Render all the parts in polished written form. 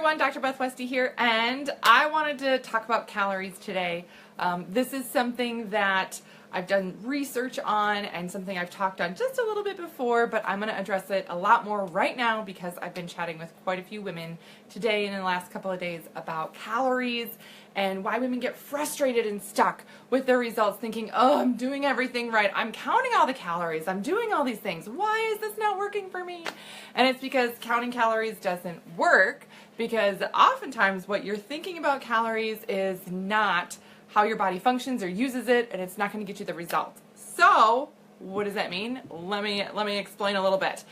everyone, Dr. Beth Westie here, and I wanted to talk about calories today. This is something that I've done research on and something I've talked on just a little bit before, but I'm going to address it a lot more right now because I've been chatting with quite a few women today and in the last couple of days about calories and why women get frustrated and stuck with their results thinking, oh, I'm doing everything right. I'm counting all the calories. I'm doing all these things. Why is this not working for me? And it's because counting calories doesn't work, because oftentimes what you're thinking about calories is not how your body functions or uses it, and it's not going to get you the results. So what does that mean? Let me explain a little bit.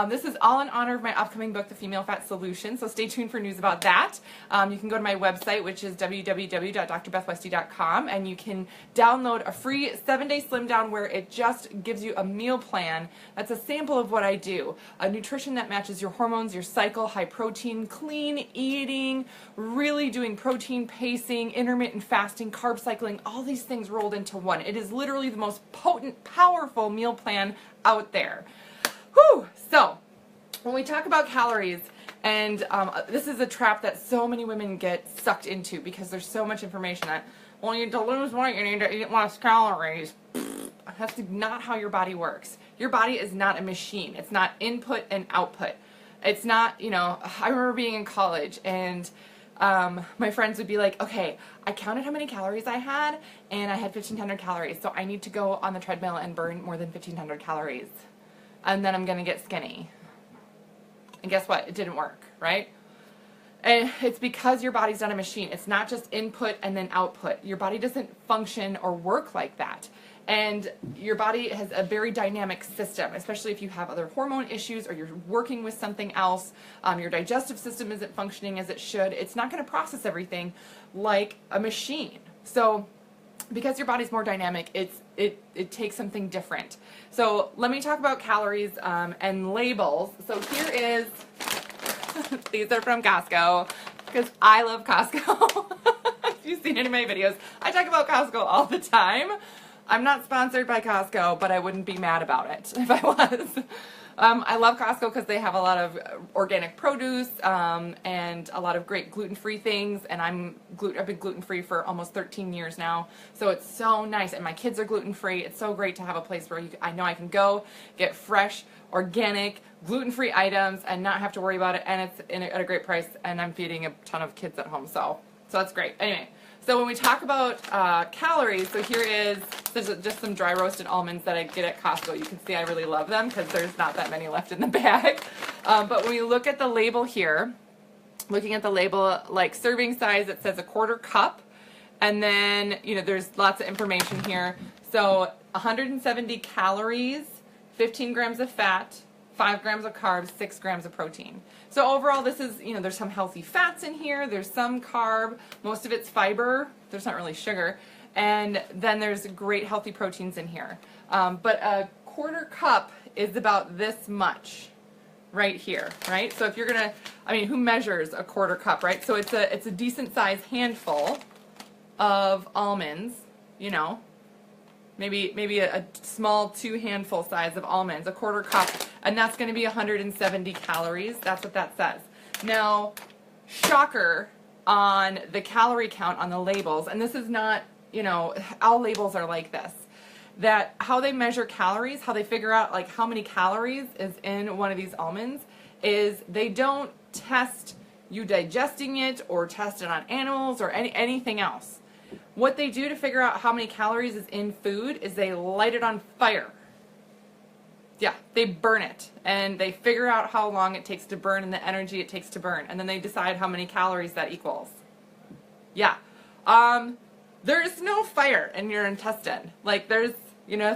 This is all in honor of my upcoming book, The Female Fat Solution, so stay tuned for news about that. You can go to my website, which is www.drbethwestie.com, and you can download a free 7-day slim down where it just gives you a meal plan that's a sample of what I do. A nutrition that matches your hormones, your cycle, high protein, clean eating, really doing protein pacing, intermittent fasting, carb cycling, all these things rolled into one. It is literally the most potent, powerful meal plan out there. Whew. So when we talk about calories, and this is a trap that so many women get sucked into because there's so much information that, well, you need to lose weight, you need to eat less calories. That's not how your body works. Your body is not a machine. It's not input and output. It's not, I remember being in college and my friends would be like, okay, I counted how many calories I had, and I had 1,500 calories, so I need to go on the treadmill and burn more than 1,500 calories, and then I'm going to get skinny. And guess what? It didn't work, right? And it's because your body's not a machine. It's not just input and then output. Your body doesn't function or work like that. And your body has a very dynamic system, especially if you have other hormone issues or you're working with something else. Your digestive system isn't functioning as it should. It's not going to process everything like a machine. So because your body's more dynamic, it takes something different. So let me talk about calories and labels. So here is, these are from Costco, because I love Costco. If you've seen any of my videos, I talk about Costco all the time. I'm not sponsored by Costco, but I wouldn't be mad about it if I was. I love Costco because they have a lot of organic produce and a lot of great gluten-free things, and I've been gluten-free for almost 13 years now, so it's so nice, and my kids are gluten-free. It's so great to have a place where I know I can go get fresh, organic, gluten-free items and not have to worry about it, and it's at a great price, and I'm feeding a ton of kids at home, so that's great. Anyway. So when we talk about calories, so there's just some dry roasted almonds that I get at Costco. You can see I really love them because there's not that many left in the bag. But when you look at the label here, looking at the label, like serving size, it says a 1/4 cup. And then, there's lots of information here. So 170 calories, 15 grams of fat, 5 grams of carbs, 6 grams of protein. So overall, this is, there's some healthy fats in here, there's some carb, most of it's fiber, there's not really sugar, and then there's great healthy proteins in here. But a 1/4 cup is about this much right here, right? So if you're gonna, who measures a 1/4 cup, right? So it's a decent sized handful of almonds, maybe a small 2 handful size of almonds, a 1/4 cup, and that's going to be 170 calories. That's what that says. Now, shocker on the calorie count on the labels, and this is not, all labels are like this, that how they measure calories, how they figure out like how many calories is in one of these almonds, is they don't test you digesting it or test it on animals or anything else. What they do to figure out how many calories is in food is they light it on fire. Yeah, they burn it, and they figure out how long it takes to burn and the energy it takes to burn, and then they decide how many calories that equals. Yeah. There's no fire in your intestine. Like if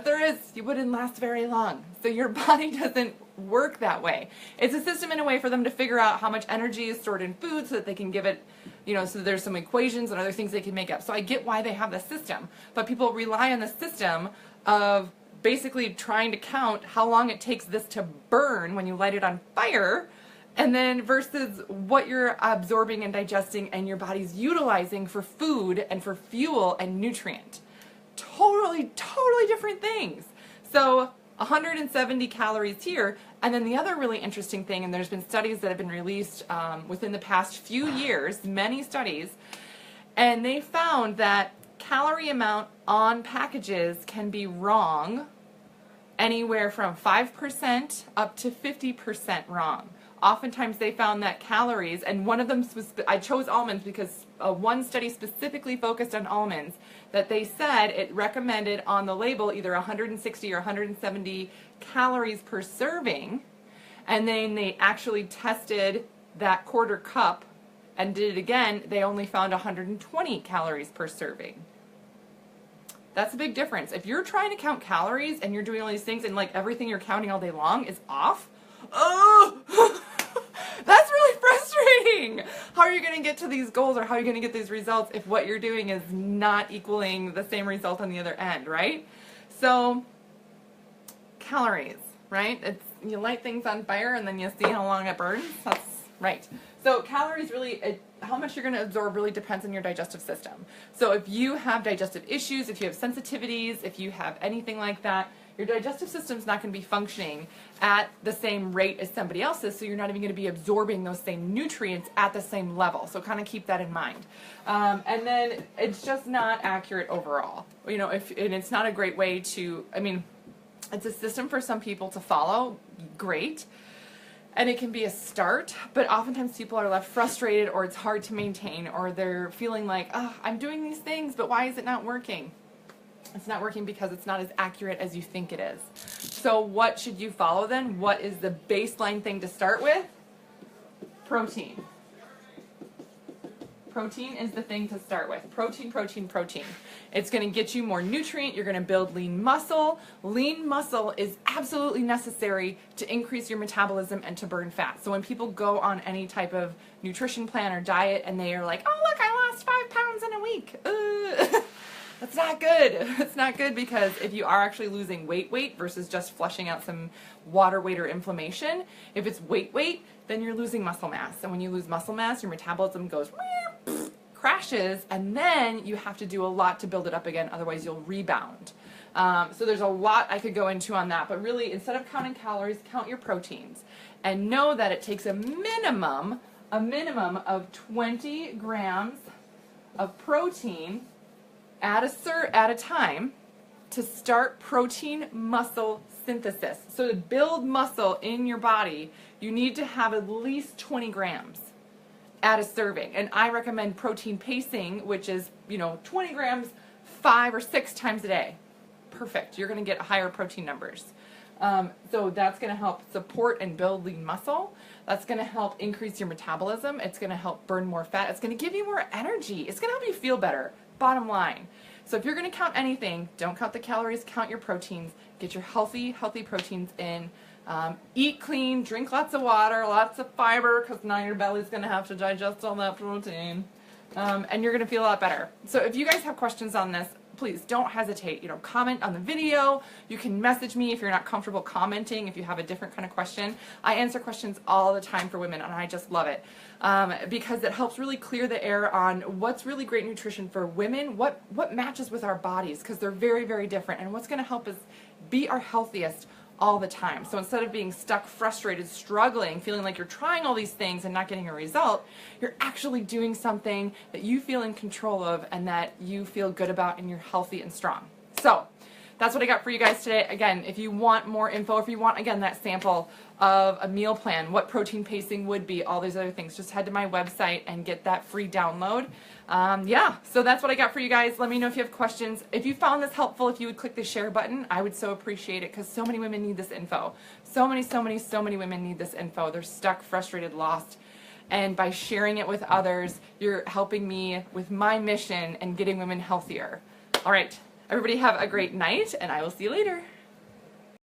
there is, you wouldn't last very long. So your body doesn't work that way. It's a system in a way for them to figure out how much energy is stored in food so that they can give it, so there's some equations and other things they can make up. So I get why they have this system, but people rely on the system of basically trying to count how long it takes this to burn when you light it on fire, and then versus what you're absorbing and digesting and your body's utilizing for food and for fuel and nutrient. Totally different things. So 170 calories here, And then the other really interesting thing, and there's been studies that have been released within the past few years, many studies, and they found that calorie amount on packages can be wrong anywhere from 5% up to 50% wrong. Oftentimes they found that calories, and one of them was, I chose almonds because one study specifically focused on almonds, that they said it recommended on the label either 160 or 170 calories per serving, and then they actually tested that quarter cup and did it again, they only found 120 calories per serving. That's a big difference. If you're trying to count calories and you're doing all these things and like everything you're counting all day long is off, oh, that's really frustrating. How are you going to get to these goals, or how are you going to get these results if what you're doing is not equaling the same result on the other end, right? So, calories, right? It's, you light things on fire and then you see how long it burns. That's right. So calories really, how much you're going to absorb really depends on your digestive system. So if you have digestive issues, if you have sensitivities, if you have anything like that, your digestive system's not going to be functioning at the same rate as somebody else's, so you're not even going to be absorbing those same nutrients at the same level. So kind of keep that in mind. And then it's just not accurate overall. You know, and it's not a great way to, I mean, it's a system for some people to follow, great. And it can be a start, but oftentimes people are left frustrated, or it's hard to maintain, or they're feeling like, oh, I'm doing these things, but why is it not working? It's not working because it's not as accurate as you think it is. So what should you follow then? What is the baseline thing to start with? Protein. Protein is the thing to start with. Protein, protein, protein. It's going to get you more nutrient. You're going to build lean muscle. Lean muscle is absolutely necessary to increase your metabolism and to burn fat. So when people go on any type of nutrition plan or diet and they are like, oh, look, I lost 5 pounds in a week. That's not good. It's not good, because if you are actually losing weight versus just flushing out some water weight or inflammation, if it's weight, then you're losing muscle mass. And when you lose muscle mass, your metabolism goes crashes, and then you have to do a lot to build it up again, otherwise you'll rebound. So there's a lot I could go into on that, but really, instead of counting calories, count your proteins. And know that it takes a minimum of 20 grams of protein at a time to start protein muscle synthesis. So to build muscle in your body, you need to have at least 20 grams at a serving. And I recommend protein pacing, which is, 20 grams 5 or 6 times a day. Perfect. You're going to get higher protein numbers. So that's going to help support and build lean muscle. That's going to help increase your metabolism. It's going to help burn more fat. It's going to give you more energy. It's going to help you feel better. Bottom line. So if you're going to count anything, don't count the calories, count your proteins. Get your healthy proteins in. Eat clean, drink lots of water, lots of fiber, because now your belly's going to have to digest all that protein. And you're going to feel a lot better. So if you guys have questions on this, please don't hesitate. Comment on the video. You can message me if you're not comfortable commenting, if you have a different kind of question. I answer questions all the time for women, and I just love it, because it helps really clear the air on what's really great nutrition for women, what matches with our bodies, because they're very, very different, and what's going to help us be our healthiest all the time. So instead of being stuck, frustrated, struggling, feeling like you're trying all these things and not getting a result, you're actually doing something that you feel in control of and that you feel good about, and you're healthy and strong. So that's what I got for you guys today. Again, if you want more info, if you want, again, that sample of a meal plan, what protein pacing would be, all these other things, just head to my website and get that free download. Yeah, so that's what I got for you guys. Let me know if you have questions. If you found this helpful, if you would click the share button, I would so appreciate it, because so many women need this info. So many women need this info. They're stuck, frustrated, lost. And by sharing it with others, you're helping me with my mission and getting women healthier. All right, everybody have a great night, and I will see you later.